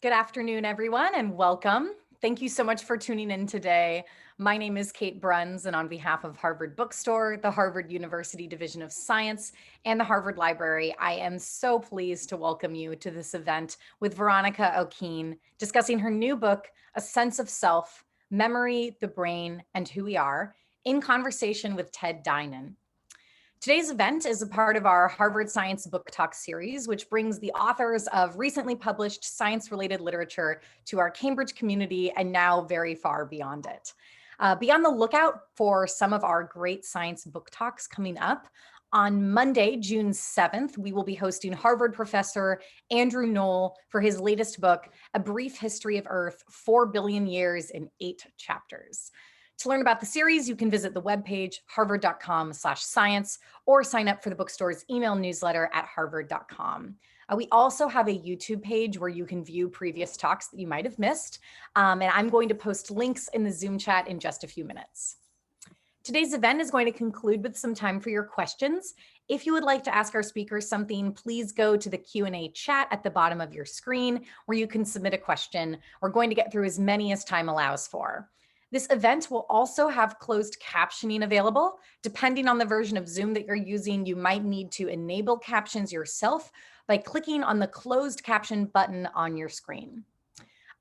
Good afternoon, everyone, and welcome. Thank you so much for tuning in today. My name is Kate Bruns, and on behalf of Harvard Bookstore, the Harvard University Division of Science, and the Harvard Library, I am so pleased to welcome you to this event with Veronica O'Keane, discussing her new book, A Sense of Self, Memory, the Brain, and Who We Are, in conversation with Ted Dinan. Today's event is a part of our Harvard Science Book Talk series, which brings the authors of recently published science-related literature to our Cambridge community and now very far beyond it. Be on the lookout for some of our great science book talks coming up. On Monday, June 7th, we will be hosting Harvard professor Andrew Knoll for his latest book, A Brief History of Earth, 4 Billion Years in 8 Chapters. To learn about the series, you can visit the webpage, harvard.com/science, or sign up for the bookstore's email newsletter at harvard.com. We also have a YouTube page where you can view previous talks that you might have missed, and I'm going to post links in the Zoom chat in just a few minutes. Today's event is going to conclude with some time for your questions. If you would like to ask our speakers something, please go to the Q&A chat at the bottom of your screen where you can submit a question. We're going to get through as many as time allows for. This event will also have closed captioning available. Depending on the version of Zoom that you're using, you might need to enable captions yourself by clicking on the closed caption button on your screen.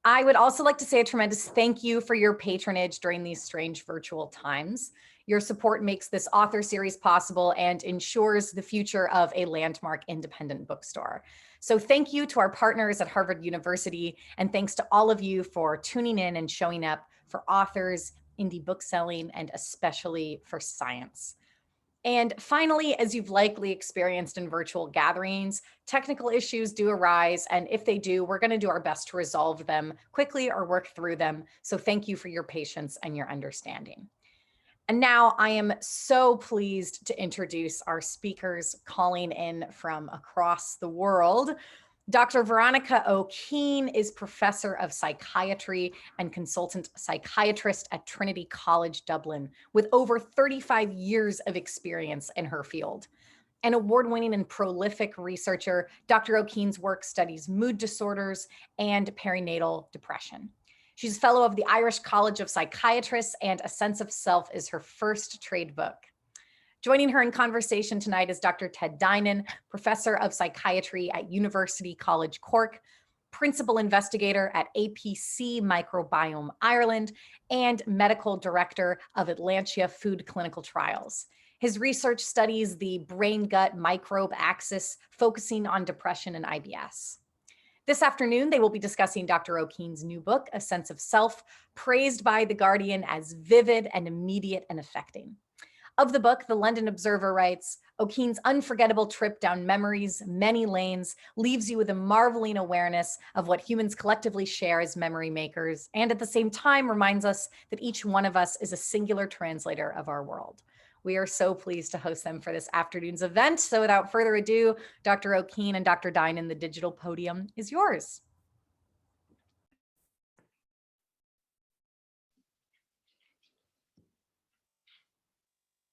I would also like to say a tremendous thank you for your patronage during these strange virtual times. Your support makes this author series possible and ensures the future of a landmark independent bookstore. So thank you to our partners at Harvard University, and thanks to all of you for tuning in and showing up for authors, indie book selling, and especially for science. And finally, as you've likely experienced in virtual gatherings, technical issues do arise. And if they do, we're going to do our best to resolve them quickly or work through them. So thank you for your patience and your understanding. And now I am so pleased to introduce our speakers calling in from across the world. Dr. Veronica O'Keane is professor of psychiatry and consultant psychiatrist at Trinity College Dublin, with over 35 years of experience in her field. An award-winning and prolific researcher, Dr. O'Keane's work studies mood disorders and perinatal depression. She's a fellow of the Irish College of Psychiatrists, and A Sense of Self is her first trade book. Joining her in conversation tonight is Dr. Ted Dinan, professor of psychiatry at University College Cork, principal investigator at APC Microbiome Ireland, and medical director of Atlantia Food Clinical Trials. His research studies the brain-gut microbe axis, focusing on depression and IBS. This afternoon, they will be discussing Dr. O'Keane's new book, A Sense of Self, praised by The Guardian as vivid and immediate and affecting. Of the book, the London Observer writes, O'Keane's unforgettable trip down memory's many lanes leaves you with a marveling awareness of what humans collectively share as memory makers, and at the same time reminds us that each one of us is a singular translator of our world. We are so pleased to host them for this afternoon's event. So without further ado, Dr. O'Keane and Dr. Dinan, the digital podium is yours.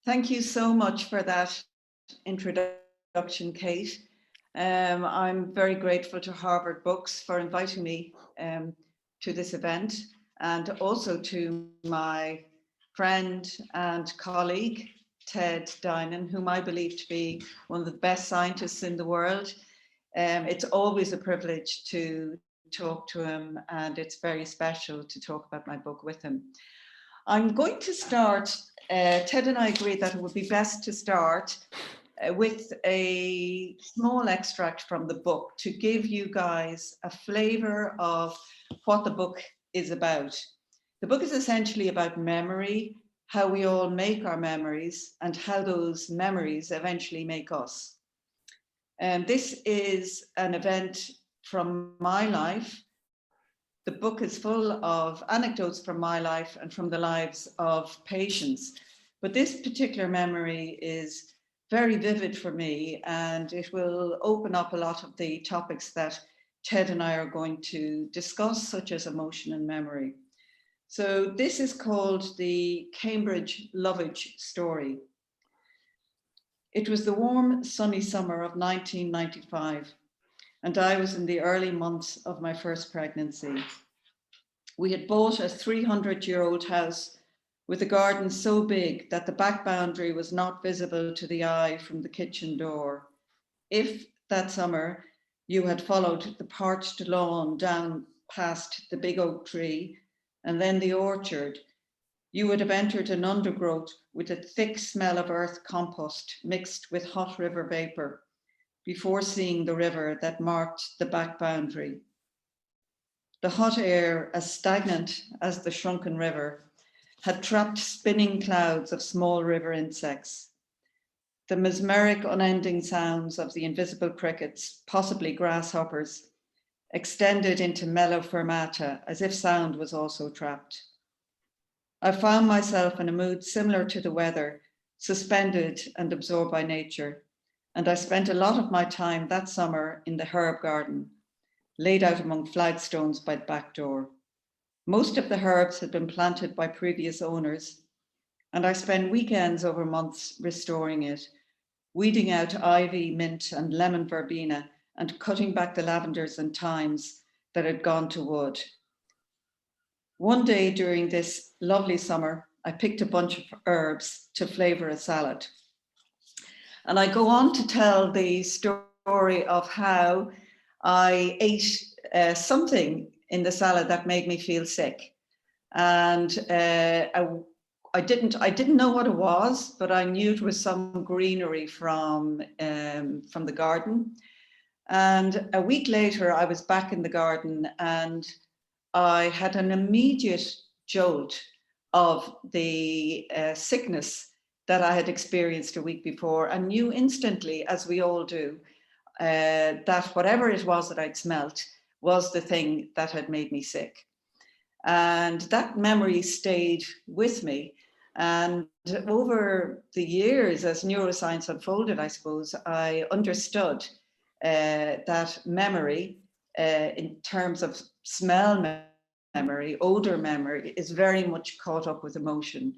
Thank you so much for that introduction, Kate. I'm very grateful to Harvard Books for inviting me to this event, and also to my friend and colleague, Ted Dinan, whom I believe to be one of the best scientists in the world. It's always a privilege to talk to him, and it's very special to talk about my book with him. I'm going to start, Ted and I agreed that it would be best to start with a small extract from the book to give you guys a flavor of what the book is about. The book is essentially about memory, how we all make our memories, and how those memories eventually make us. And this is an event from my life. The book is full of anecdotes from my life and from the lives of patients. But this particular memory is very vivid for me, and it will open up a lot of the topics that Ted and I are going to discuss, such as emotion and memory. So this is called the Cambridge Lovage Story. It was the warm, sunny summer of 1995. and I was in the early months of my first pregnancy. We had bought a 300-year-old house with a garden so big that the back boundary was not visible to the eye from the kitchen door. If that summer you had followed the parched lawn down past the big oak tree and then the orchard, you would have entered an undergrowth with a thick smell of earth compost mixed with hot river vapor before seeing the river that marked the back boundary. The hot air, as stagnant as the shrunken river, had trapped spinning clouds of small river insects. The mesmeric, unending sounds of the invisible crickets, possibly grasshoppers, extended into mellow fermata, as if sound was also trapped. I found myself in a mood similar to the weather, suspended and absorbed by nature, and I spent a lot of my time that summer in the herb garden, laid out among flagstones by the back door. Most of the herbs had been planted by previous owners, and I spent weekends over months restoring it, weeding out ivy, mint, and lemon verbena, and cutting back the lavenders and thymes that had gone to wood. One day during this lovely summer, I picked a bunch of herbs to flavor a salad. And I go on to tell the story of how I ate something in the salad that made me feel sick. And I didn't know what it was, but I knew it was some greenery from the garden. And a week later, I was back in the garden and I had an immediate jolt of the sickness that I had experienced a week before, and knew instantly, as we all do, that whatever it was that I'd smelt was the thing that had made me sick. And that memory stayed with me. And over the years, as neuroscience unfolded, I suppose, I understood that memory, in terms of smell memory, odor memory, is very much caught up with emotion.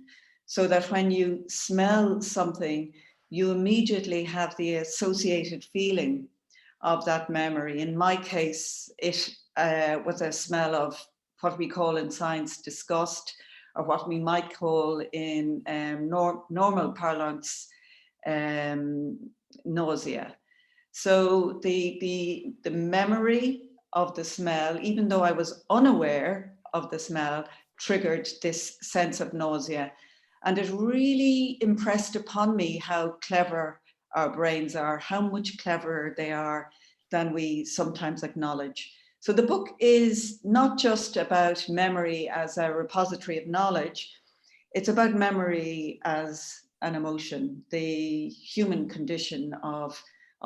So that when you smell something, you immediately have the associated feeling of that memory. In my case, it was a smell of what we call in science disgust, or what we might call in normal parlance nausea. So the memory of the smell, even though I was unaware of the smell, triggered this sense of nausea. And it really impressed upon me how clever our brains are, how much cleverer they are than we sometimes acknowledge. So the book is not just about memory as a repository of knowledge, it's about memory as an emotion, the human condition of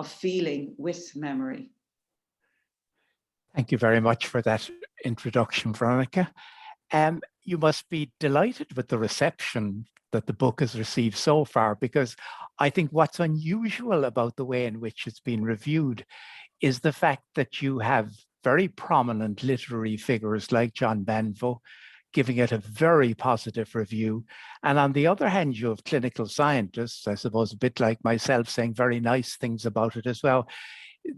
feeling with memory. Thank you very much for that introduction, Veronica. You must be delighted with the reception that the book has received so far, because I think what's unusual about the way in which it's been reviewed is the fact that you have very prominent literary figures like John Banville giving it a very positive review. And on the other hand, you have clinical scientists, I suppose a bit like myself, saying very nice things about it as well.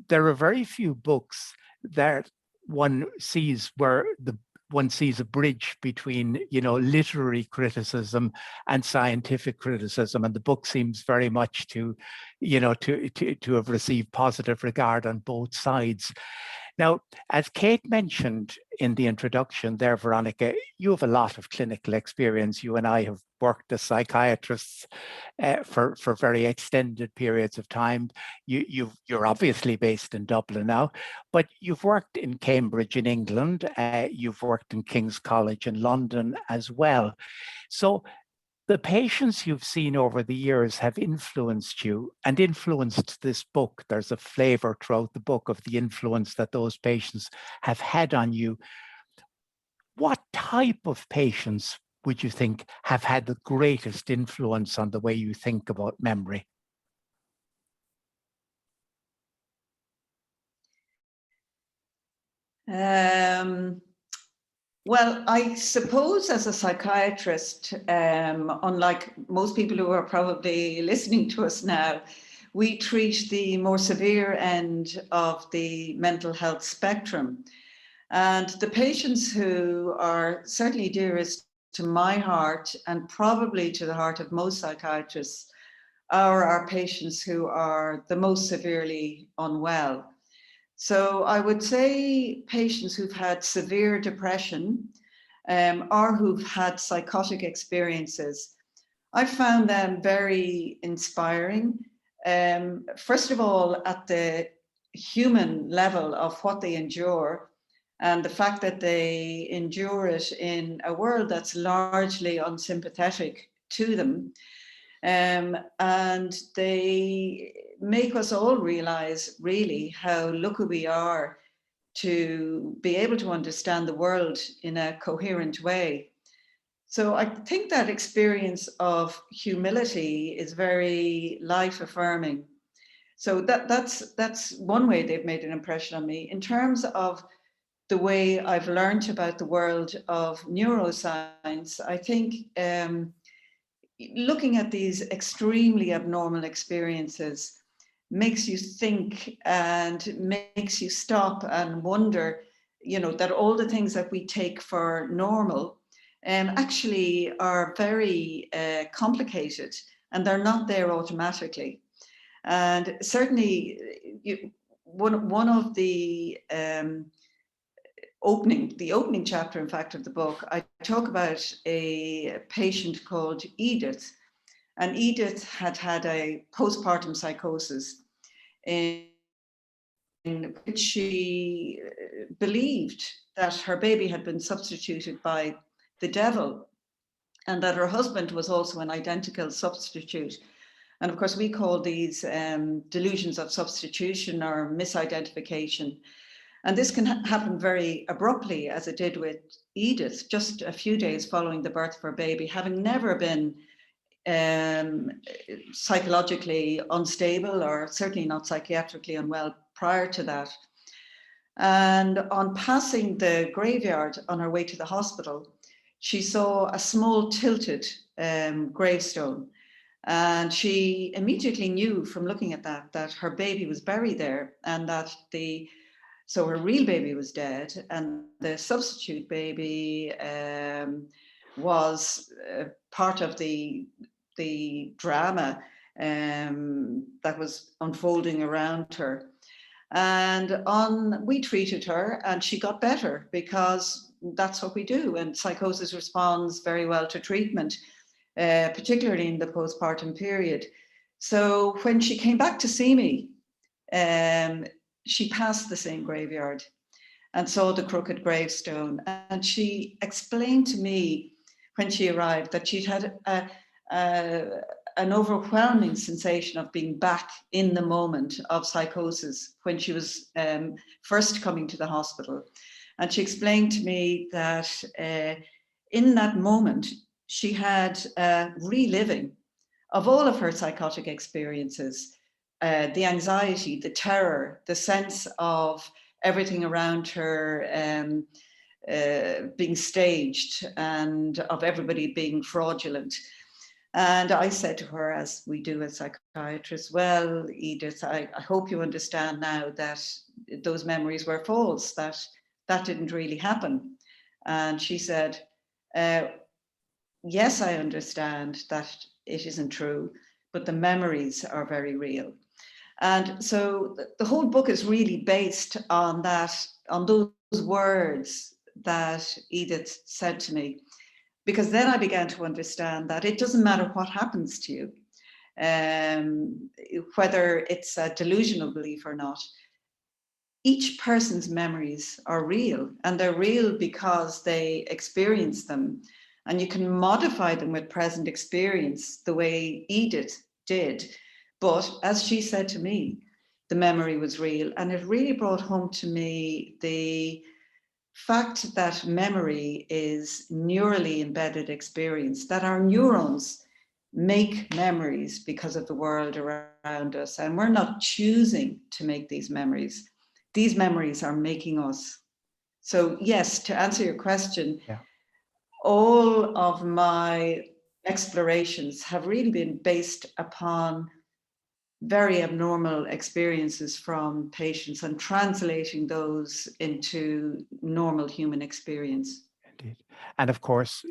There are very few books that one sees where one sees a bridge between, literary criticism and scientific criticism, and the book seems very much to have received positive regard on both sides. Now, as Kate mentioned in the introduction there, Veronica, you have a lot of clinical experience. You and I have worked as psychiatrists for very extended periods of time. You're obviously based in Dublin now, but you've worked in Cambridge in England. You've worked in King's College in London as well. So the patients you've seen over the years have influenced you and influenced this book. There's a flavor throughout the book of the influence that those patients have had on you. What type of patients would you think have had the greatest influence on the way you think about memory? Well, I suppose as a psychiatrist, unlike most people who are probably listening to us now, we treat the more severe end of the mental health spectrum. And the patients who are certainly dearest to my heart, and probably to the heart of most psychiatrists, are our patients who are the most severely unwell. So I would say patients who've had severe depression or who've had psychotic experiences. I found them very inspiring. First of all, at the human level of what they endure, and the fact that they endure it in a world that's largely unsympathetic to them. And they make us all realize really how lucky we are to be able to understand the world in a coherent way. So I think that experience of humility is very life affirming. So that's one way they've made an impression on me. In terms of the way I've learned about the world of neuroscience, I think looking at these extremely abnormal experiences makes you think and makes you stop and wonder, that all the things that we take for normal actually are very complicated, and they're not there automatically. And certainly one of the opening chapter, in fact, of the book, I talk about a patient called Edith. And Edith had had a postpartum psychosis in which she believed that her baby had been substituted by the devil, and that her husband was also an identical substitute. And of course, we call these delusions of substitution or misidentification. And this can happen very abruptly, as it did with Edith, just a few days following the birth of her baby, having never been psychologically unstable, or certainly not psychiatrically unwell prior to that. And on passing the graveyard on her way to the hospital, she saw a small tilted gravestone. And she immediately knew from looking at that her baby was buried there, and that so her real baby was dead, and the substitute baby was part of the drama that was unfolding around her. And we treated her, and she got better, because that's what we do. And psychosis responds very well to treatment, particularly in the postpartum period. So when she came back to see me, she passed the same graveyard and saw the crooked gravestone. And she explained to me when she arrived that she'd had an overwhelming sensation of being back in the moment of psychosis when she was first coming to the hospital. And she explained to me that in that moment, she had reliving of all of her psychotic experiences. The anxiety, the terror, the sense of everything around her being staged, and of everybody being fraudulent. And I said to her, as we do as psychiatrists, well, Edith, I hope you understand now that those memories were false, that didn't really happen. And she said, yes, I understand that it isn't true, but the memories are very real. And so the whole book is really based on those words that Edith said to me, because then I began to understand that it doesn't matter what happens to you, whether it's a delusional belief or not. Each person's memories are real, and they're real because they experience them, and you can modify them with present experience the way Edith did. But as she said to me, the memory was real. And it really brought home to me the fact that memory is neurally embedded experience, that our neurons make memories because of the world around us. And we're not choosing to make these memories. These memories are making us. So yes, to answer your question, all of my explorations have really been based upon very abnormal experiences from patients and translating those into normal human experience. Indeed. And of course,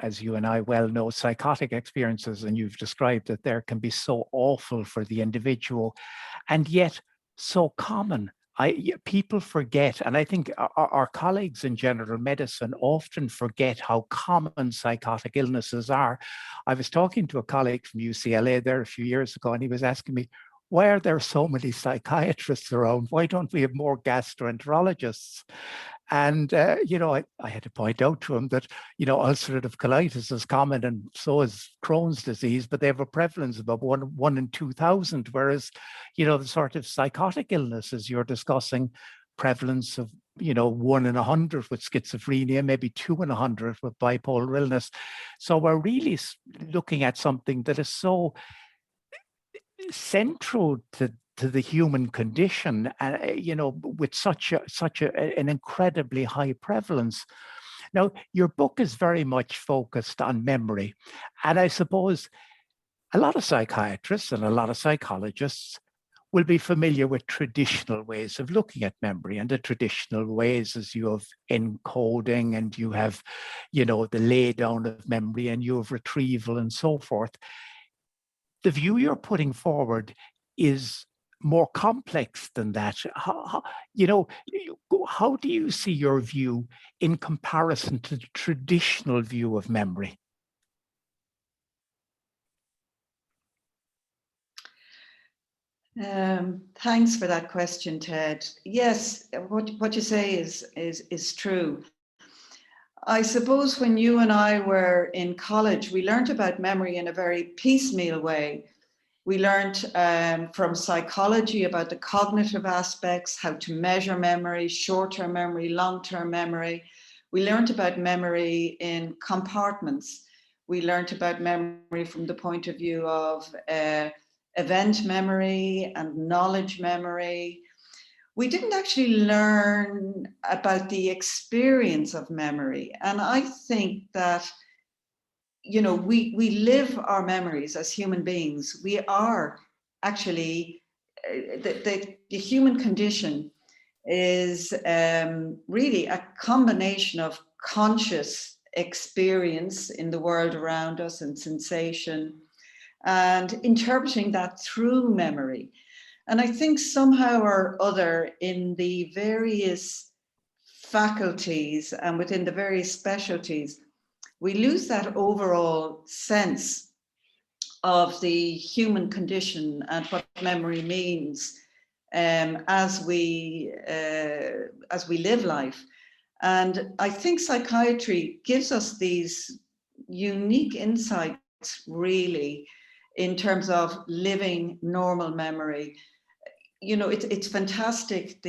as you and I well know, psychotic experiences, and you've described that there can be so awful for the individual and yet so common. People forget, and I think our colleagues in general medicine often forget how common psychotic illnesses are. I was talking to a colleague from UCLA there a few years ago, and he was asking me, why are there so many psychiatrists around? Why don't we have more gastroenterologists? And, I had to point out to him that, ulcerative colitis is common and so is Crohn's disease, but they have a prevalence of about one in 2,000, whereas, the sort of psychotic illnesses you're discussing, prevalence of, 1 in 100 with schizophrenia, maybe 2 in 100 with bipolar illness. So we're really looking at something that is so central to the human condition, with such an incredibly high prevalence. Now, your book is very much focused on memory, and I suppose a lot of psychiatrists and a lot of psychologists will be familiar with traditional ways of looking at memory, and the traditional ways is you have encoding and you have, the lay down of memory and you have retrieval and so forth. The view you're putting forward is more complex than that. How do you see your view in comparison to the traditional view of memory? Thanks for that question, Ted. Yes, what you say is true. I suppose when you and I were in college, we learned about memory in a very piecemeal way. We learned from psychology about the cognitive aspects, how to measure memory, short-term memory, long-term memory. We learned about memory in compartments. We learned about memory from the point of view of event memory and knowledge memory. We didn't actually learn about the experience of memory. And I think that, we live our memories as human beings. We are actually, the human condition is really a combination of conscious experience in the world around us and sensation, and interpreting that through memory. And I think somehow or other in the various faculties and within the various specialties, we lose that overall sense of the human condition and what memory means as we live life. And I think psychiatry gives us these unique insights, really, in terms of living normal memory. It's fantastic,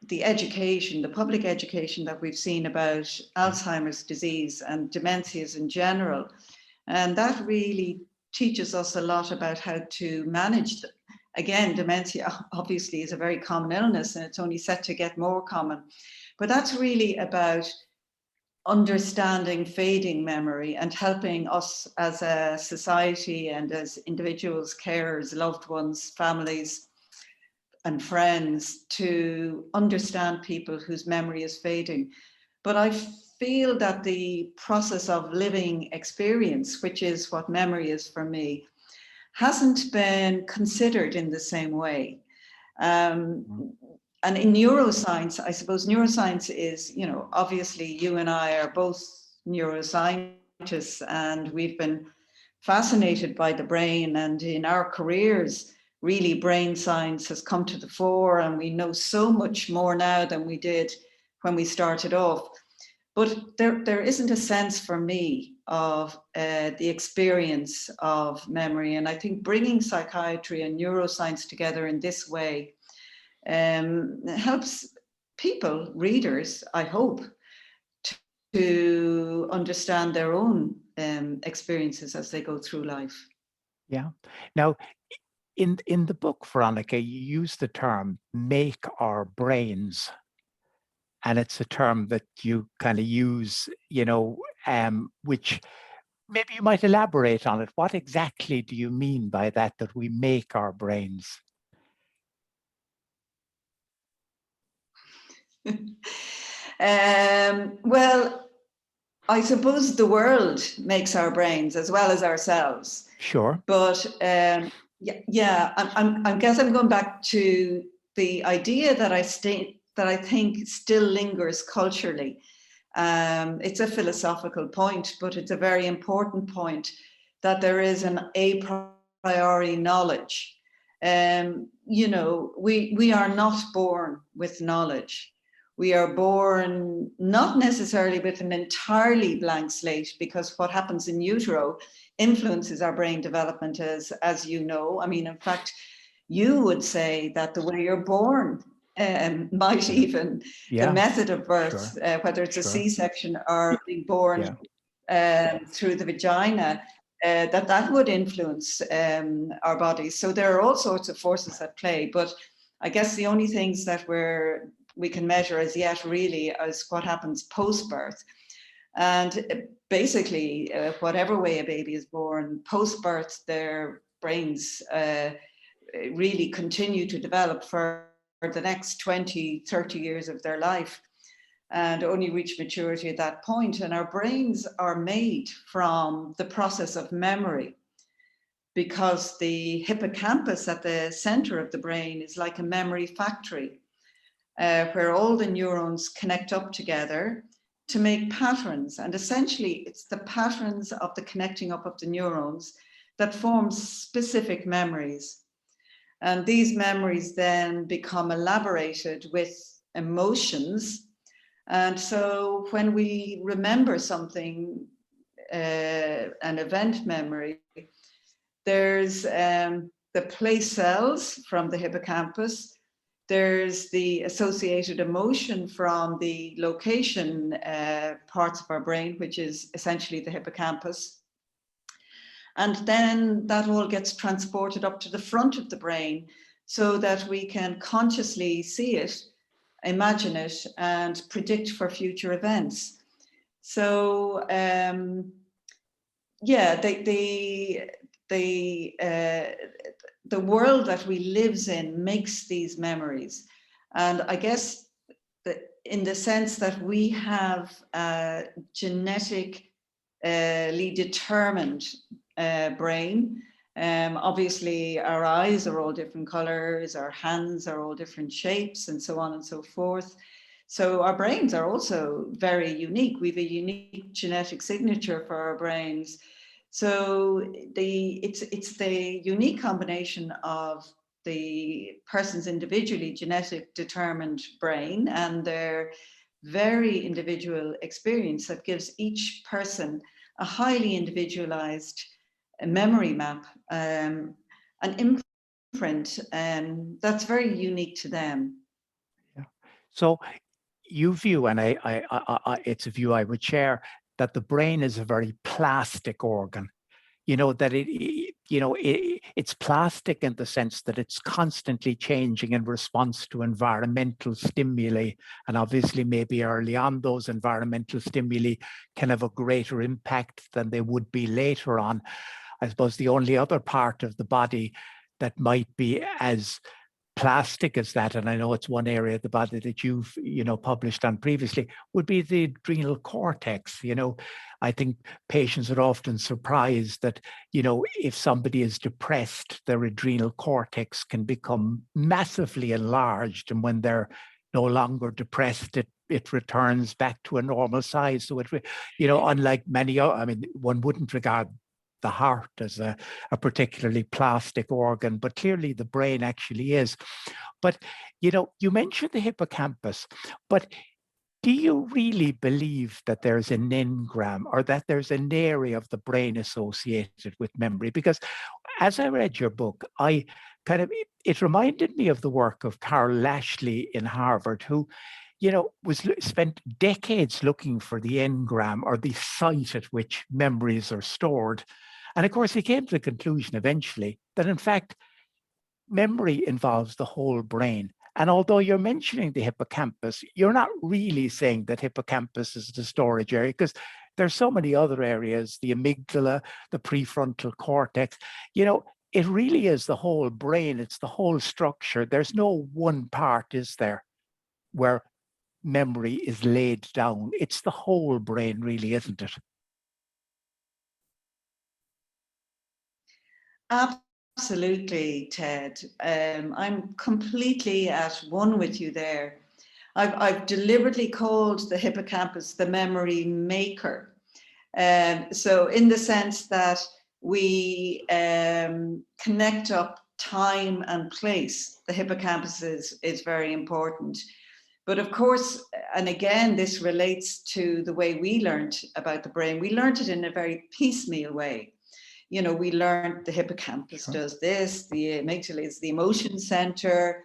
the education, the public education that we've seen about Alzheimer's disease and dementias in general. And that really teaches us a lot about how to manage them. Again, dementia obviously is a very common illness and it's only set to get more common. But that's really about understanding fading memory and helping us as a society and as individuals, carers, loved ones, families, and friends to understand people whose memory is fading. But I feel that the process of living experience, which is what memory is for me, hasn't been considered in the same way. And in neuroscience, I suppose neuroscience is, obviously you and I are both neuroscientists and we've been fascinated by the brain, and in our careers, really brain science has come to the fore and we know so much more now than we did when we started off. But there isn't a sense for me of the experience of memory. And I think bringing psychiatry and neuroscience together in this way helps people, readers, I hope, to understand their own experiences as they go through life. Yeah. Now, in the book, Veronica, you use the term "make our brains," and it's a term that you kind of use, which maybe you might elaborate on it. What exactly do you mean by that we make our brains? Well, I suppose the world makes our brains as well as ourselves. Sure. But I guess I'm going back to the idea that I think still lingers culturally. It's a philosophical point, but it's a very important point, that there is an a priori knowledge. We are not born with knowledge. We are born not necessarily with an entirely blank slate, because what happens in utero influences our brain development, as you know. I mean, in fact, you would say that the way you're born might even, the method of birth, whether it's a C-section or being born through the vagina, that would influence our bodies. So there are all sorts of forces at play, but I guess the only things that we can measure as yet really is what happens post-birth. And basically, whatever way a baby is born, post-birth, their brains really continue to develop for the next 20, 30 years of their life, and only reach maturity at that point. And our brains are made from the process of memory, because the hippocampus at the center of the brain is like a memory factory, where all the neurons connect up together to make patterns. And essentially, it's the patterns of the connecting up of the neurons that form specific memories. And these memories then become elaborated with emotions. And so when we remember something, an event memory, there's the place cells from the hippocampus. There's the associated emotion from the location parts of our brain, which is essentially the hippocampus. And then that all gets transported up to the front of the brain so that we can consciously see it, imagine it, and predict for future events. So, the world that we live in makes these memories. And I guess that in the sense that we have a genetically determined brain. Obviously, our eyes are all different colors, our hands are all different shapes, and so on and so forth. So our brains are also very unique. We have a unique genetic signature for our brains. So it's the unique combination of the person's individually genetic determined brain and their very individual experience that gives each person a highly individualized memory map, an imprint that's very unique to them. Yeah. So you view, and it's a view I would share, that the brain is a very plastic organ. That it's plastic in the sense that it's constantly changing in response to environmental stimuli. And obviously, maybe early on, those environmental stimuli can have a greater impact than they would be later on. I suppose the only other part of the body that might be as plastic as that, and I know it's one area of the body that you've published on previously, would be the adrenal cortex. I think patients are often surprised that if somebody is depressed, their adrenal cortex can become massively enlarged, and when they're no longer depressed, it returns back to a normal size. So it unlike many, one wouldn't regard the heart as a particularly plastic organ, but clearly the brain actually is. But, you mentioned the hippocampus, but do you really believe that there's an engram or that there's an area of the brain associated with memory? Because as I read your book, it reminded me of the work of Carl Lashley in Harvard, who spent decades looking for the engram, or the site at which memories are stored. And of course, he came to the conclusion eventually that, in fact, memory involves the whole brain. And although you're mentioning the hippocampus, you're not really saying that hippocampus is the storage area, because there's so many other areas, the amygdala, the prefrontal cortex. It really is the whole brain. It's the whole structure. There's no one part, is there, where memory is laid down. It's the whole brain, really, isn't it? Absolutely, Ted. I'm completely at one with you there. I've deliberately called the hippocampus the memory maker. So in the sense that we connect up time and place, the hippocampus is very important. But of course, and again, this relates to the way we learned about the brain. We learned it in a very piecemeal way. We learned the hippocampus does this, the amygdala is the emotion center,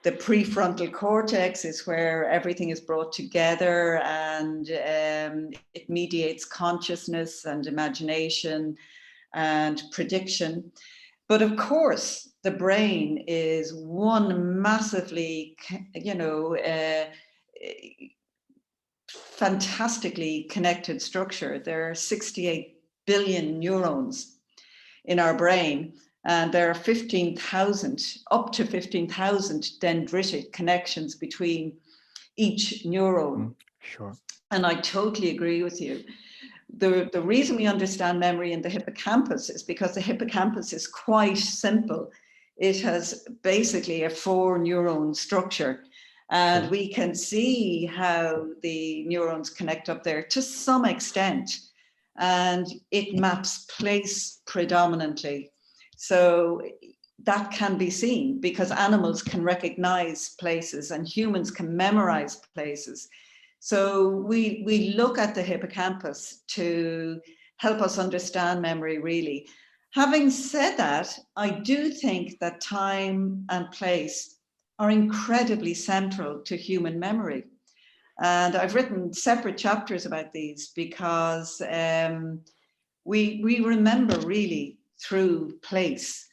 the prefrontal cortex is where everything is brought together, and it mediates consciousness and imagination and prediction. But of course, the brain is one massively, fantastically connected structure. There are 68 billion neurons in our brain, and there are 15,000, up to 15,000 dendritic connections between each neuron. Sure. And I totally agree with you. The reason we understand memory in the hippocampus is because the hippocampus is quite simple. It has basically a 4-neuron structure, and we can see how the neurons connect up there to some extent, and it maps place predominantly. So that can be seen because animals can recognize places and humans can memorize places. So we look at the hippocampus to help us understand memory, really. Having said that, I do think that time and place are incredibly central to human memory. And I've written separate chapters about these because we remember really through place.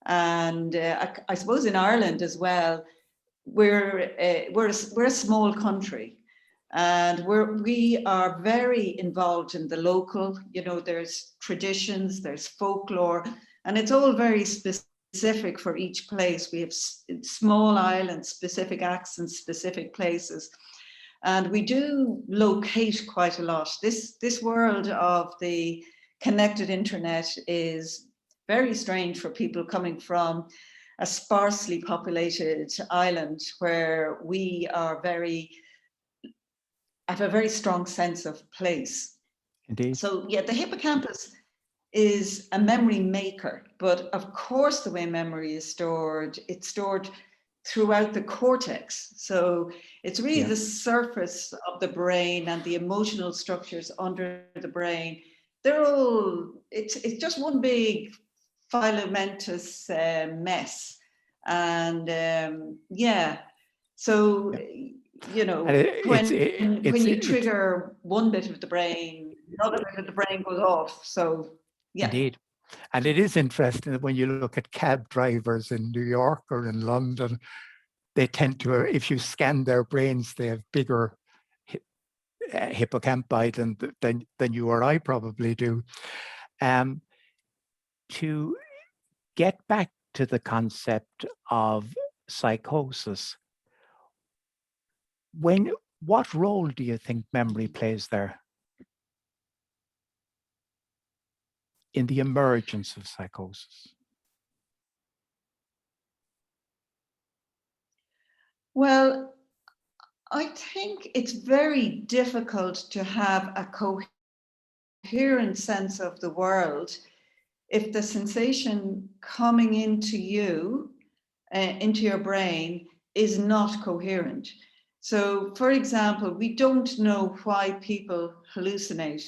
And I suppose in Ireland as well, we're a small country. And we are very involved in the local, there's traditions, there's folklore, and it's all very specific for each place. We have small islands, specific accents, specific places. And we do locate quite a lot. This world of the connected internet is very strange for people coming from a sparsely populated island where we are have a very strong sense of place. Indeed. So yeah, the hippocampus is a memory maker, but of course the way memory is stored, it's stored throughout the cortex. So it's really the surface of the brain and the emotional structures under the brain. They're all, it's just one big filamentous mess. And so when you trigger one bit of the brain, another bit of the brain goes off. So yeah. Indeed. And it is interesting that when you look at cab drivers in New York or in London, they tend to, if you scan their brains, they have bigger hippocampi than you or I probably do. To get back to the concept of psychosis, what role do you think memory plays there in the emergence of psychosis? Well, I think it's very difficult to have a coherent sense of the world if the sensation coming into you, into your brain, is not coherent. So, for example, we don't know why people hallucinate,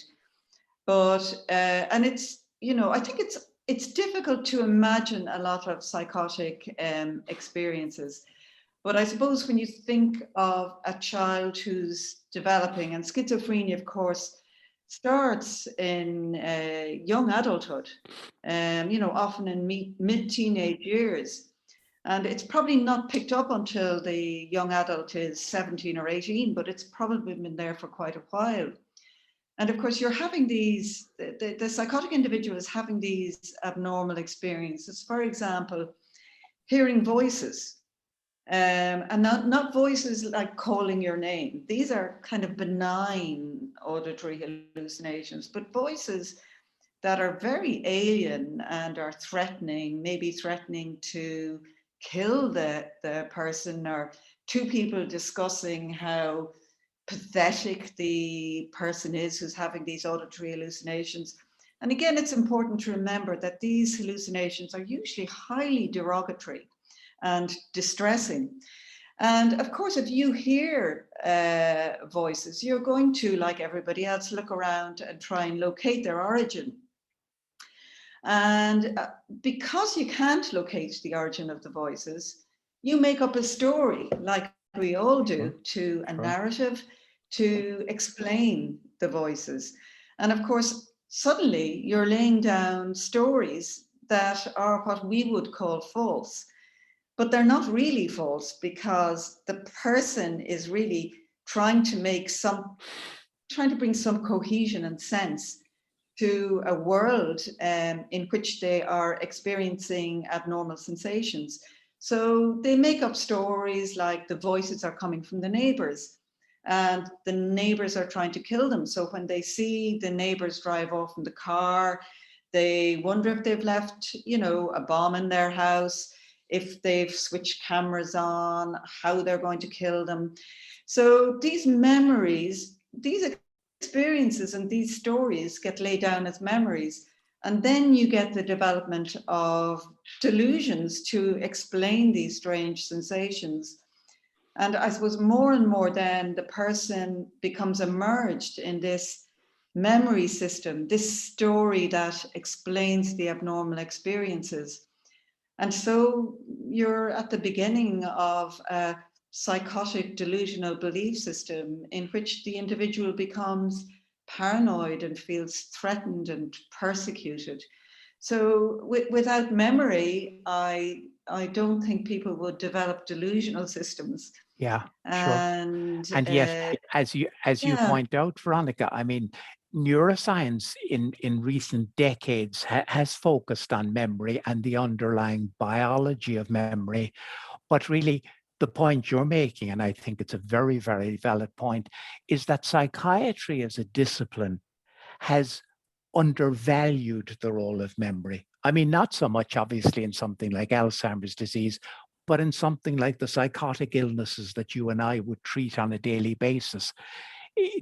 but and it's, I think it's difficult to imagine a lot of psychotic experiences. But I suppose when you think of a child who's developing, and schizophrenia, of course, starts in young adulthood, often in mid-teenage years. And it's probably not picked up until the young adult is 17 or 18, but it's probably been there for quite a while. And of course, you're having these, the psychotic individual is having these abnormal experiences. For example, hearing voices, and not voices like calling your name. These are kind of benign auditory hallucinations, but voices that are very alien and are threatening, maybe threatening to kill the person, or two people discussing how pathetic the person is who's having these auditory hallucinations. And again, it's important to remember that these hallucinations are usually highly derogatory and distressing. And of course, if you hear voices, you're going to, like everybody else, look around and try and locate their origin. And because you can't locate the origin of the voices, you make up a story, like we all do, to a narrative to explain the voices. And of course, suddenly you're laying down stories that are what we would call false, but they're not really false, because the person is really trying to bring some cohesion and sense to a world in which they are experiencing abnormal sensations. So they make up stories like the voices are coming from the neighbors, and the neighbors are trying to kill them. So when they see the neighbors drive off in the car, they wonder if they've left, a bomb in their house, if they've switched cameras on, how they're going to kill them. So these memories, these experiences and these stories get laid down as memories. And then you get the development of delusions to explain these strange sensations. And I suppose more and more then the person becomes immersed in this memory system, this story that explains the abnormal experiences. And so you're at the beginning of a psychotic delusional belief system in which the individual becomes paranoid and feels threatened and persecuted. So without memory, I don't think people would develop delusional systems. Yeah, And sure. And yet, as you point out, Veronica, I mean, neuroscience in recent decades has focused on memory and the underlying biology of memory. But really, the point you're making, and I think it's a very, very valid point, is that psychiatry as a discipline has undervalued the role of memory. I mean, not so much obviously in something like Alzheimer's disease, but in something like the psychotic illnesses that you and I would treat on a daily basis.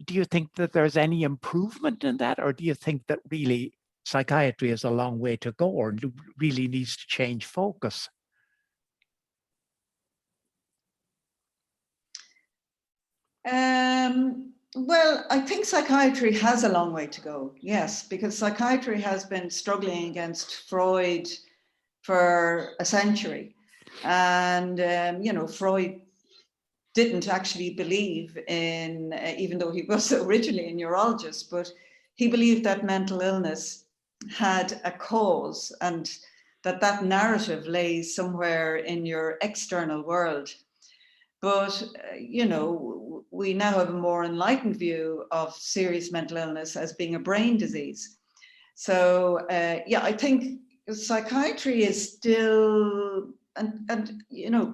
Do you think that there's any improvement in that, or do you think that really psychiatry has a long way to go, or really needs to change focus? Well, I think psychiatry has a long way to go, yes, because psychiatry has been struggling against Freud for a century. And, Freud didn't actually believe in, even though he was originally a neurologist, but he believed that mental illness had a cause, and that narrative lays somewhere in your external world. But, we now have a more enlightened view of serious mental illness as being a brain disease. So, I think psychiatry is still, and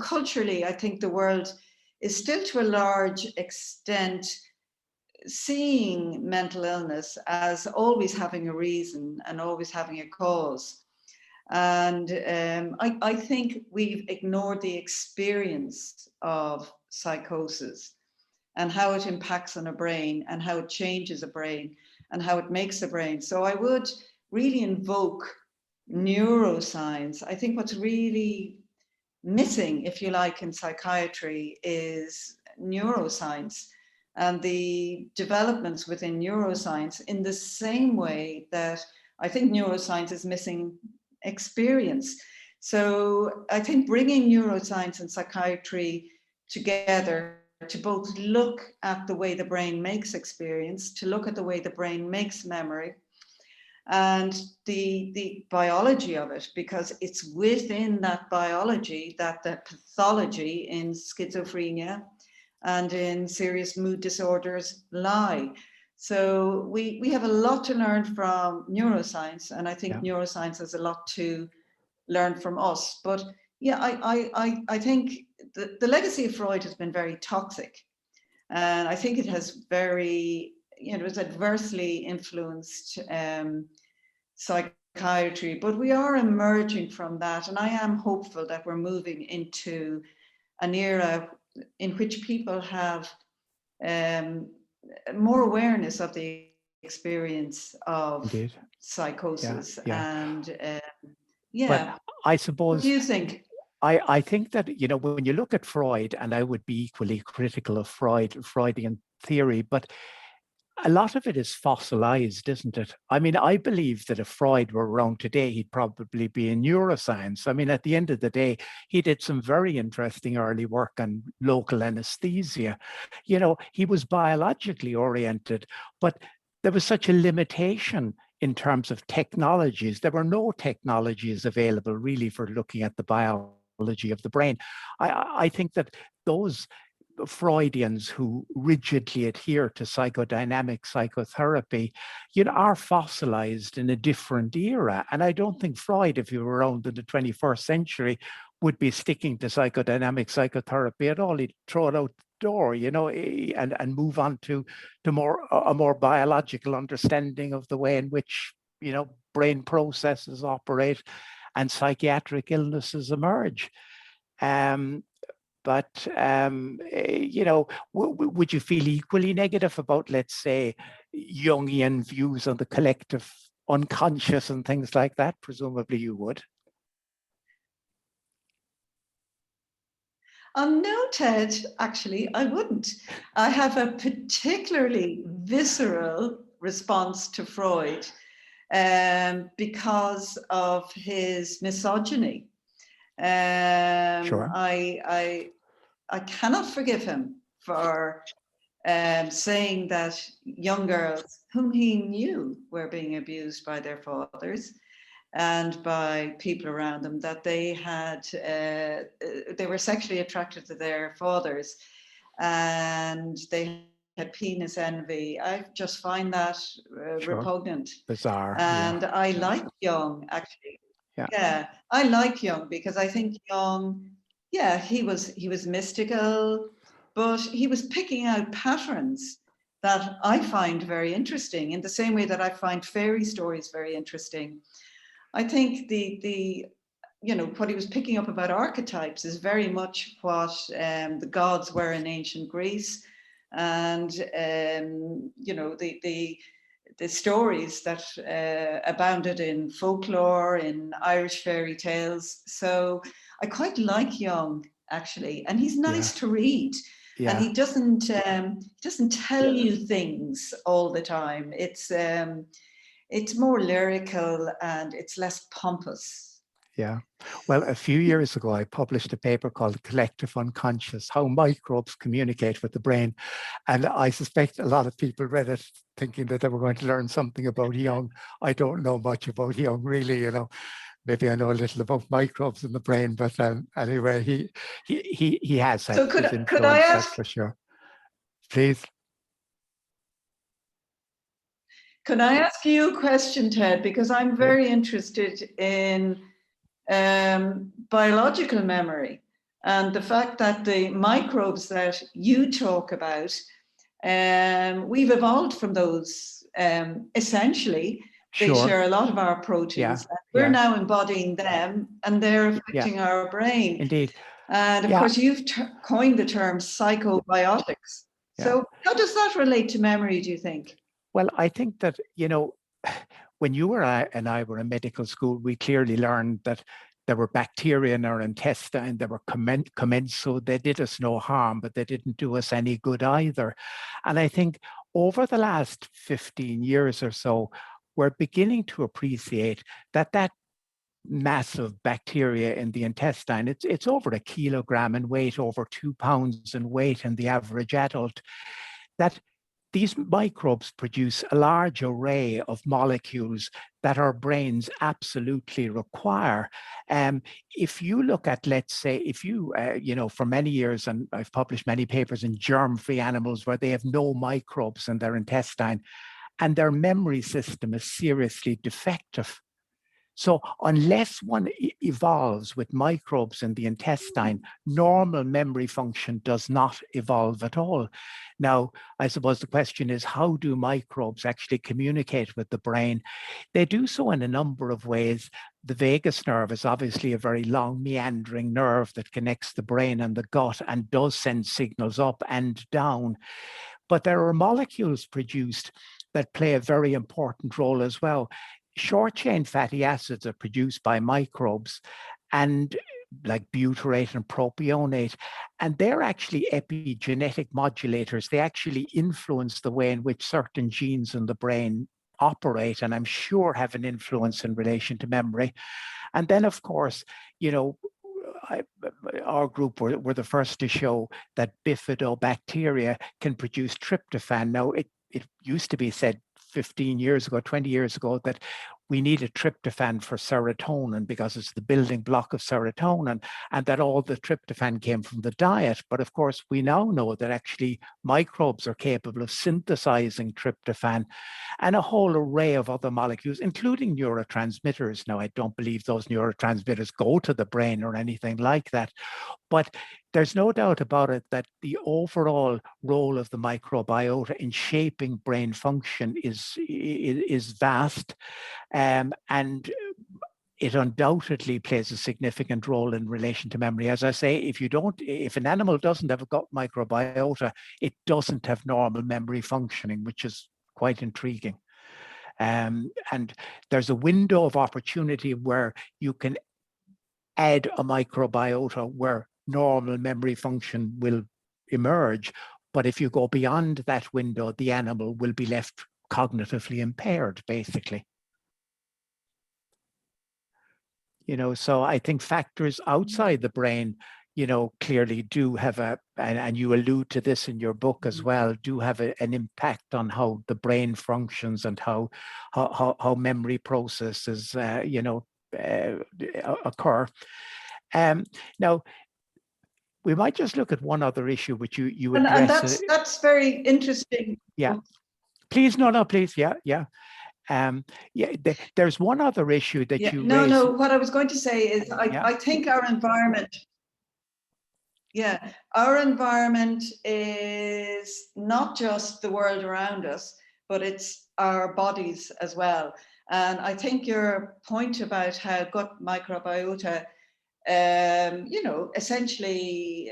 culturally, I think the world is still to a large extent seeing mental illness as always having a reason and always having a cause. And I think we've ignored the experience of psychosis and how it impacts on a brain and how it changes a brain and how it makes a brain. So I would really invoke neuroscience. I think what's really missing, if you like, in psychiatry is neuroscience and the developments within neuroscience, in the same way that I think neuroscience is missing experience. So I think bringing neuroscience and psychiatry together to both look at the way the brain makes experience, to look at the way the brain makes memory, and the biology of it, because it's within that biology that the pathology in schizophrenia and in serious mood disorders lie. So we have a lot to learn from neuroscience, and I think Yeah. neuroscience has a lot to learn from us. But yeah, I think the legacy of Freud has been very toxic, and I think it has very, it's adversely influenced psychiatry. But we are emerging from that, and I am hopeful that we're moving into an era in which people have more awareness of the experience of Indeed. psychosis. Yeah. And But I what suppose do you think? I think that, when you look at Freud, and I would be equally critical of Freudian theory, but a lot of it is fossilized, isn't it? I mean, I believe that if Freud were around today, he'd probably be in neuroscience. I mean, at the end of the day, he did some very interesting early work on local anesthesia. He was biologically oriented, but there was such a limitation in terms of technologies. There were no technologies available really for looking at the biology of the brain. I think that those Freudians who rigidly adhere to psychodynamic psychotherapy, are fossilized in a different era. And I don't think Freud, if he were around in the 21st century, would be sticking to psychodynamic psychotherapy at all. He'd throw it out the door, and move on to a more biological understanding of the way in which, brain processes operate and psychiatric illnesses emerge. But, would you feel equally negative about, let's say, Jungian views on the collective unconscious and things like that? Presumably you would. No, Ted, actually, I wouldn't. I have a particularly visceral response to Freud because of his misogyny. Sure. I cannot forgive him for saying that young girls whom he knew were being abused by their fathers and by people around them, that they were sexually attracted to their fathers and they had penis envy. I just find that Sure. repugnant. Bizarre. And yeah. I like Jung, actually. Yeah. Yeah, I like Jung because I think Jung, he was mystical, but he was picking out patterns that I find very interesting, in the same way that I find fairy stories very interesting. I think the what he was picking up about archetypes is very much what the gods were in ancient Greece, and the stories that abounded in folklore, in Irish fairy tales. So I quite like Jung, actually, and he's nice to read. Yeah. And he doesn't tell you things all the time. It's more lyrical and it's less pompous. Yeah. Well, a few years ago, I published a paper called Collective Unconscious, How Microbes Communicate with the Brain. And I suspect a lot of people read it thinking that they were going to learn something about Jung. I don't know much about Jung, really, Maybe I know a little about microbes in the brain, but anyway, he has had his influence, could I ask, that's for sure. Please. Can I ask you a question, Ted? Because I'm very interested in biological memory and the fact that the microbes that you talk about, we've evolved from those essentially. They share a lot of our proteins. Yeah. We're now embodying them and they're affecting our brain. Indeed. And of course, you've coined the term psychobiotics. So how does that relate to memory, do you think? Well, I think that, when you and I were in medical school, we clearly learned that there were bacteria in our intestine that were commensal. They did us no harm, but they didn't do us any good either. And I think over the last 15 years or so, we're beginning to appreciate that massive bacteria in the intestine, it's over 1 kilogram in weight, over 2 pounds in weight in the average adult, that these microbes produce a large array of molecules that our brains absolutely require. If you look at, let's say, if you, for many years, and I've published many papers in germ-free animals where they have no microbes in their intestine, and their memory system is seriously defective. So unless one evolves with microbes in the intestine, normal memory function does not evolve at all. Now, I suppose the question is, how do microbes actually communicate with the brain? They do so in a number of ways. The vagus nerve is obviously a very long meandering nerve that connects the brain and the gut and does send signals up and down. But there are molecules produced that play a very important role as well. Short-chain fatty acids are produced by microbes, and like butyrate and propionate, and they're actually epigenetic modulators. They actually influence the way in which certain genes in the brain operate, and I'm sure have an influence in relation to memory. And then, of course, our group were the first to show that bifidobacteria can produce tryptophan. Now, it used to be said 15 years ago, 20 years ago, that we needed tryptophan for serotonin because it's the building block of serotonin, and that all the tryptophan came from the diet. But of course, we now know that actually microbes are capable of synthesizing tryptophan and a whole array of other molecules, including neurotransmitters. Now, I don't believe those neurotransmitters go to the brain or anything like that, but there's no doubt about it that the overall role of the microbiota in shaping brain function is vast, and it undoubtedly plays a significant role in relation to memory. As I say, if an animal doesn't have a gut microbiota, it doesn't have normal memory functioning, which is quite intriguing. And there's a window of opportunity where you can add a microbiota where normal memory function will emerge. But if you go beyond that window, the animal will be left cognitively impaired, basically. So I think factors outside the brain, clearly do have and you allude to this in your book as well, do have an impact on how the brain functions and how memory processes, occur. Now, we might just look at one other issue which you address. And that's very interesting. Yeah. Please, no, please. Yeah. There's one other issue that you raised. No, what I was going to say is I think our environment is not just the world around us, but it's our bodies as well. And I think your point about how gut microbiota essentially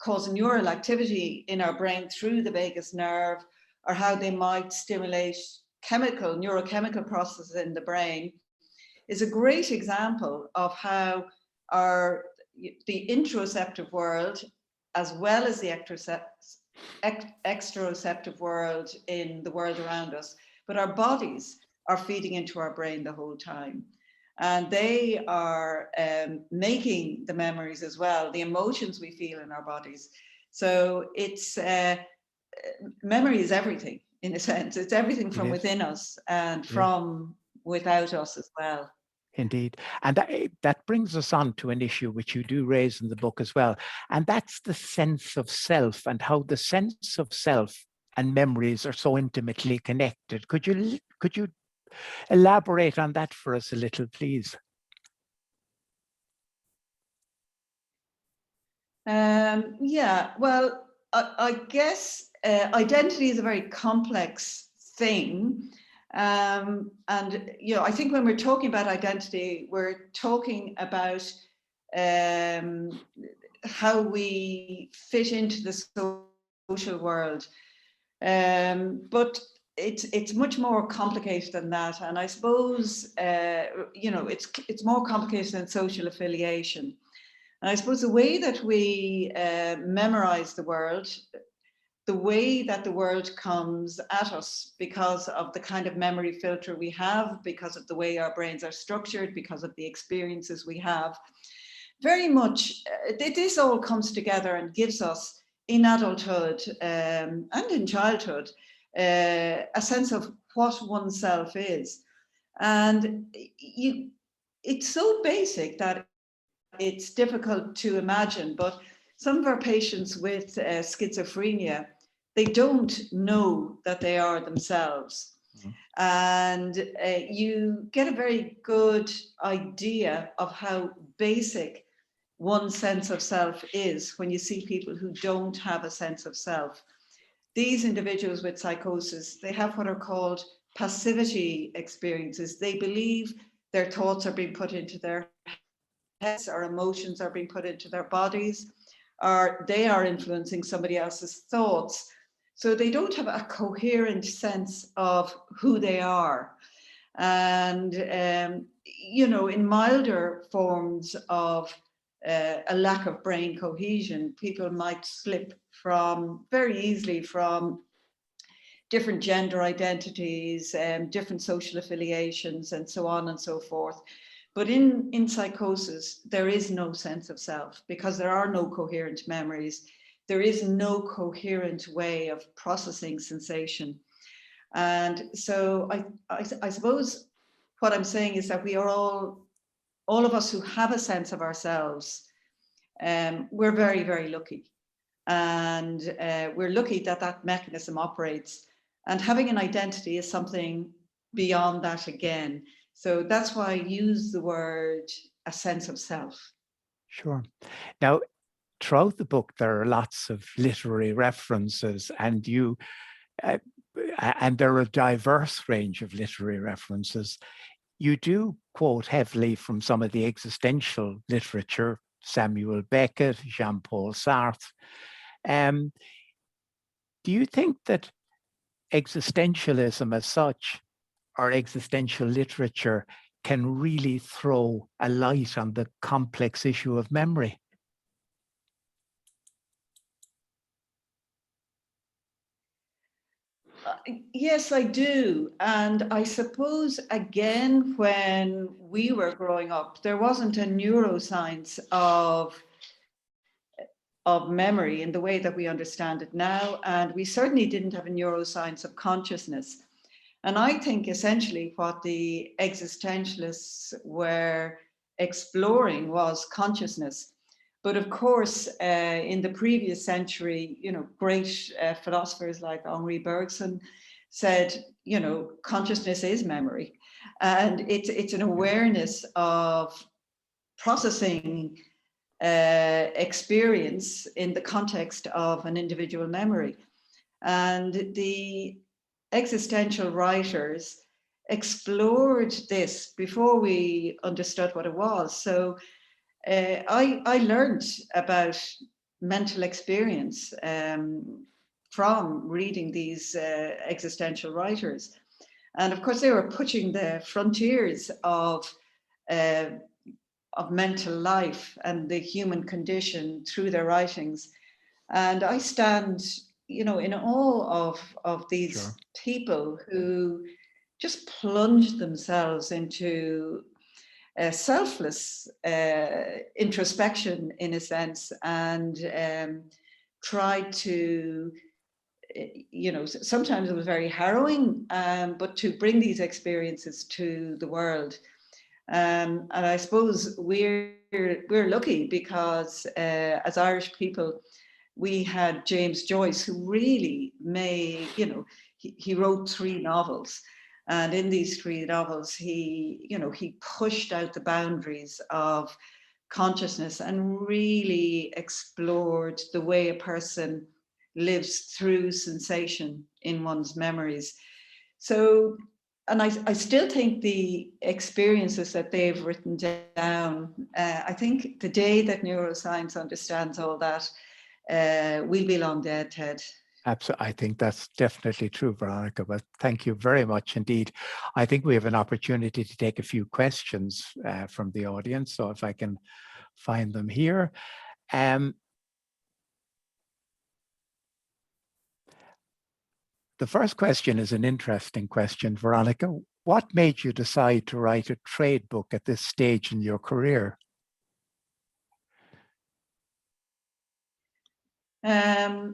cause neural activity in our brain through the vagus nerve, or how they might stimulate neurochemical processes in the brain, is a great example of how the interoceptive world, as well as the exteroceptive world in the world around us, but our bodies are feeding into our brain the whole time. And they are making the memories as well, the emotions we feel in our bodies. So it's memory is everything, in a sense. It's everything from within us and from without us as well. Indeed. And that brings us on to an issue which you do raise in the book as well. And that's the sense of self, and how the sense of self and memories are so intimately connected. Could you elaborate on that for us a little, please? Well, I guess identity is a very complex thing. And, I think when we're talking about identity, we're talking about how we fit into the social world. But it's much more complicated than that. And I suppose, it's more complicated than social affiliation. And I suppose the way that we memorize the world, the way that the world comes at us because of the kind of memory filter we have, because of the way our brains are structured, because of the experiences we have, very much, this all comes together and gives us in adulthood and in childhood, a sense of what oneself is. And it's so basic that it's difficult to imagine, but some of our patients with schizophrenia, they don't know that they are themselves. And you get a very good idea of how basic one's sense of self is when you see people who don't have a sense of self. These individuals with psychosis, they have what are called passivity experiences. They believe their thoughts are being put into their heads, or emotions are being put into their bodies, or they are influencing somebody else's thoughts. So they don't have a coherent sense of who they are. And, in milder forms of a lack of brain cohesion, people might slip very easily from different gender identities, different social affiliations, and so on and so forth. But in psychosis, there is no sense of self because there are no coherent memories. There is no coherent way of processing sensation. And so I suppose what I'm saying is that we are all of us who have a sense of ourselves, we're very, very lucky. And we're lucky that that mechanism operates. And having an identity is something beyond that again. So that's why I use the word a sense of self. Sure. Now, throughout the book, there are lots of literary references, and and there are a diverse range of literary references. You do quote heavily from some of the existential literature, Samuel Beckett, Jean-Paul Sartre. Do you think that existentialism as such, or existential literature, can really throw a light on the complex issue of memory? Yes, I do. And I suppose, again, when we were growing up, there wasn't a neuroscience of memory in the way that we understand it now. And we certainly didn't have a neuroscience of consciousness. And I think essentially what the existentialists were exploring was consciousness. But of course, in the previous century, great philosophers like Henri Bergson said, consciousness is memory. And it's an awareness of processing experience in the context of an individual memory. And the existential writers explored this before we understood what it was. So I learned about mental experience from reading these existential writers. And of course, they were pushing the frontiers of mental life and the human condition through their writings. And I stand, in awe of these Sure. people who just plunge themselves into selfless introspection, in a sense, and try to, sometimes it was very harrowing, but to bring these experiences to the world. And I suppose we're lucky because as Irish people, we had James Joyce, who really made, he wrote 3 novels. And in these 3 novels, he pushed out the boundaries of consciousness and really explored the way a person lives through sensation in one's memories. So, and I still think the experiences that they've written down, I think the day that neuroscience understands all that, we'll be long dead, Ted. Absolutely. I think that's definitely true, Veronica, but thank you very much indeed. I think we have an opportunity to take a few questions from the audience, so if I can find them here. The first question is an interesting question, Veronica. What made you decide to write a trade book at this stage in your career? I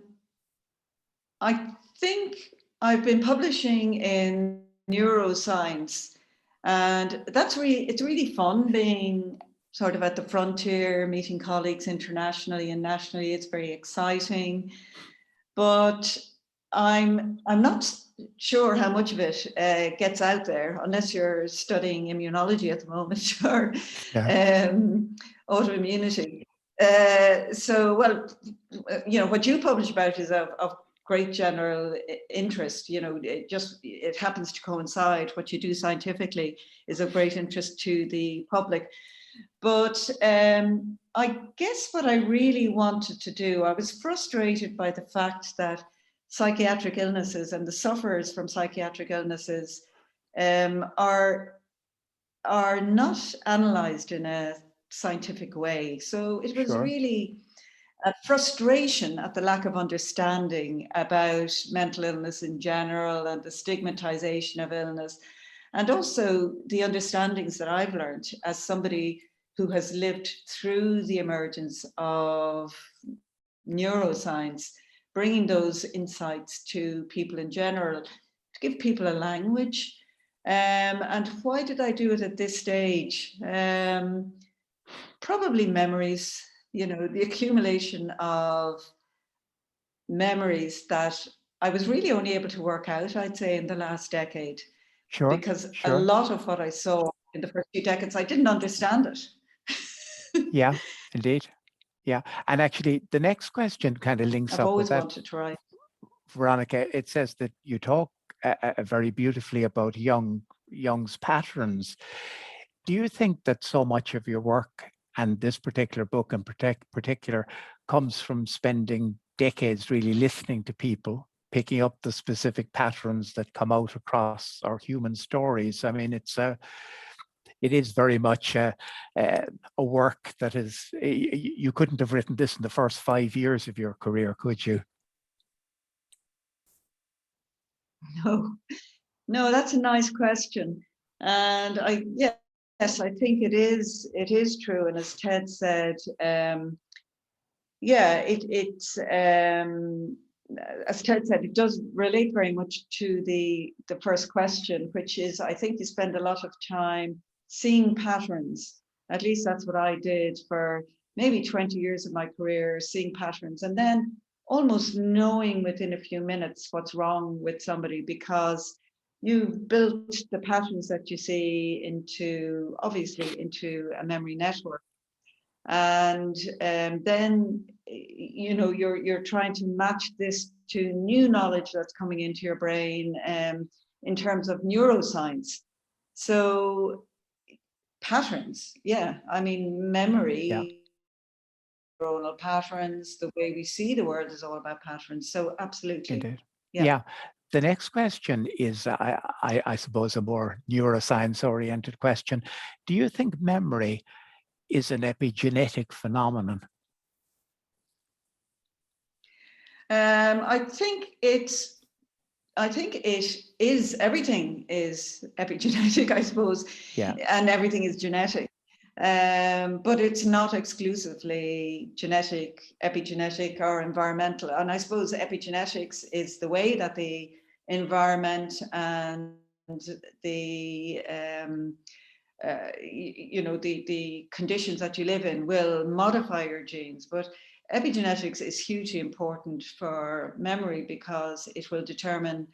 think I've been publishing in Neuroscience, and it's really fun being sort of at the frontier, meeting colleagues internationally and nationally. It's very exciting, but I'm not sure how much of it gets out there unless you're studying immunology at the moment or autoimmunity. Well, what you publish about is of great general interest. It happens to coincide. What you do scientifically is of great interest to the public. But I guess what I really wanted to do, I was frustrated by the fact that psychiatric illnesses and the sufferers from psychiatric illnesses are not analysed in a scientific way. So it was really a frustration at the lack of understanding about mental illness in general and the stigmatization of illness, and also the understandings that I've learned as somebody who has lived through the emergence of neuroscience, bringing those insights to people in general, to give people a language. And why did I do it at this stage? Probably memories, the accumulation of memories that I was really only able to work out, I'd say, in the last decade. Because a lot of what I saw in the first few decades, I didn't understand it. Yeah, indeed. Yeah. And actually, the next question kind of links I've up always with wanted to write. Veronica, it says that you talk very beautifully about Jung's patterns. Do you think that so much of your work, and this particular book in particular, comes from spending decades really listening to people, picking up the specific patterns that come out across our human stories? I mean, it is very much a work that is, you couldn't have written this in the first 5 years of your career, could you? No, that's a nice question. And yes, I think it is true. And as Ted said, as Ted said, it does relate very much to the first question, which is, I think you spend a lot of time seeing patterns. At least that's what I did for maybe 20 years of my career, seeing patterns, and then almost knowing within a few minutes what's wrong with somebody, because you've built the patterns that you see obviously into a memory network. And then you're trying to match this to new knowledge that's coming into your brain in terms of neuroscience. So patterns, I mean, memory, neuronal patterns, the way we see the world is all about patterns. So absolutely. Indeed. Yeah. The next question is, I suppose, a more neuroscience-oriented question. Do you think memory is an epigenetic phenomenon? I think it is. Everything is epigenetic, I suppose, and everything is genetic. But it's not exclusively genetic, epigenetic, or environmental. And I suppose epigenetics is the way that the environment and the the conditions that you live in will modify your genes. But epigenetics is hugely important for memory because it will determine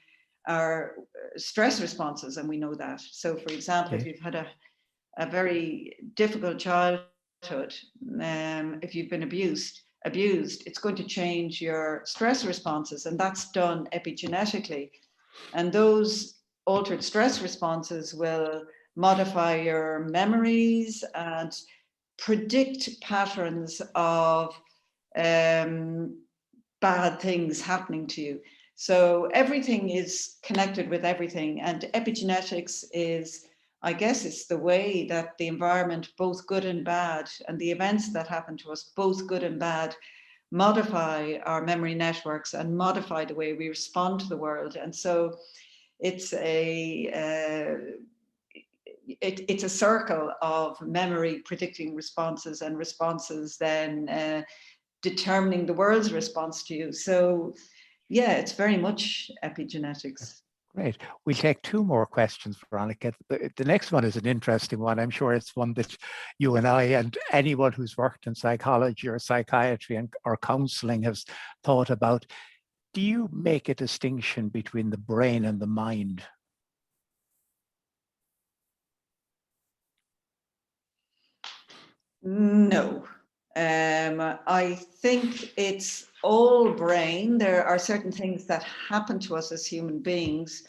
our stress responses, and we know that. So, for example, if you've had a very difficult childhood, if you've been abused, it's going to change your stress responses, and that's done epigenetically. And those altered stress responses will modify your memories and predict patterns of bad things happening to you. So everything is connected with everything, and epigenetics is, I guess, it's the way that the environment, both good and bad, and the events that happen to us, both good and bad, modify our memory networks and modify the way we respond to the world. And so it's it's a circle of memory predicting responses, and responses then determining the world's response to you. So yeah, it's very much epigenetics. Great. We'll take two more questions, Veronica. The next one is an interesting one. I'm sure it's one that you and I and anyone who's worked in psychology or psychiatry or counseling has thought about. Do you make a distinction between the brain and the mind? No. I think it's all brain. There are certain things that happen to us as human beings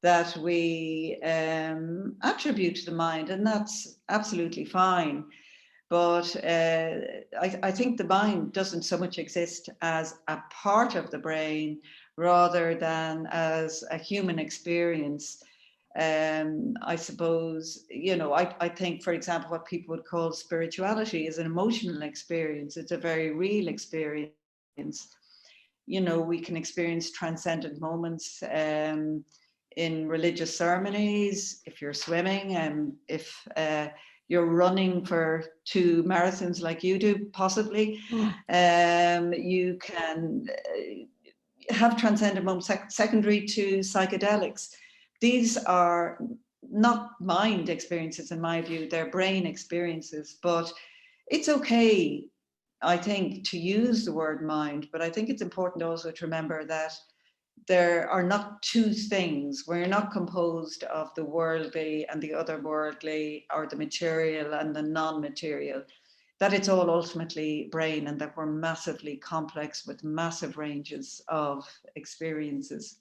that we attribute to the mind, and that's absolutely fine. But I think the mind doesn't so much exist as a part of the brain rather than as a human experience. I suppose, I think, for example, what people would call spirituality is an emotional experience. It's a very real experience. We can experience transcendent moments in religious ceremonies, if you're swimming, and if you're running for 2 marathons like you do, possibly, you can have transcendent moments secondary to psychedelics. These are not mind experiences, in my view, they're brain experiences, but it's okay, I think, to use the word mind, but I think it's important also to remember that there are not two things. We're not composed of the worldly and the otherworldly, or the material and the non-material, that it's all ultimately brain, and that we're massively complex with massive ranges of experiences.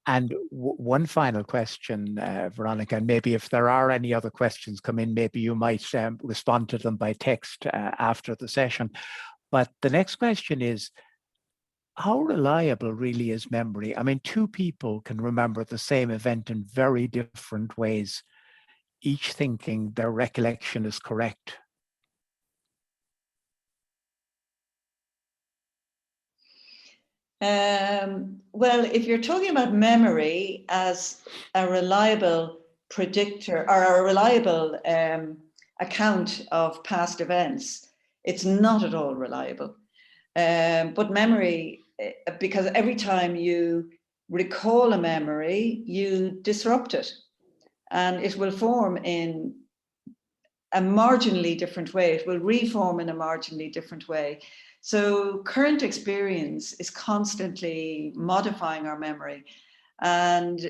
And one final question, Veronica, and maybe if there are any other questions come in, maybe you might respond to them by text after the session. But the next question is, how reliable really is memory? I mean, 2 people can remember the same event in very different ways, each thinking their recollection is correct. Well, if you're talking about memory as a reliable predictor or a reliable account of past events, it's not at all reliable. But memory, because every time you recall a memory, you disrupt it, and it will form in a marginally different way. It will reform in a marginally different way. So current experience is constantly modifying our memory. And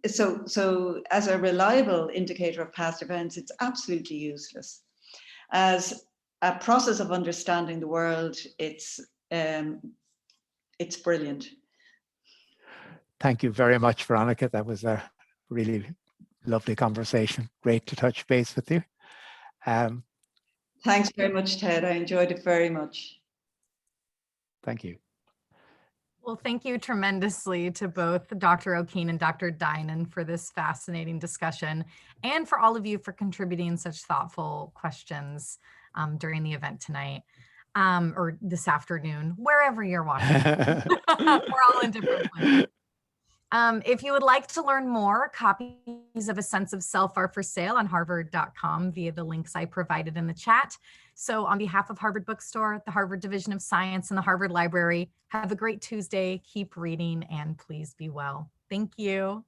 so as a reliable indicator of past events, it's absolutely useless. As a process of understanding the world, it's brilliant. Thank you very much, Veronica. That was a really lovely conversation. Great to touch base with you. Thanks very much, Ted. I enjoyed it very much. Thank you. Well, thank you tremendously to both Dr. O'Keane and Dr. Dinan for this fascinating discussion, and for all of you for contributing such thoughtful questions during the event tonight, or this afternoon, wherever you're watching. We're all in different places. If you would like to learn more, copies of A Sense of Self are for sale on harvard.com via the links I provided in the chat. So on behalf of Harvard Bookstore, the Harvard Division of Science, and the Harvard Library, have a great Tuesday, keep reading, and please be well. Thank you.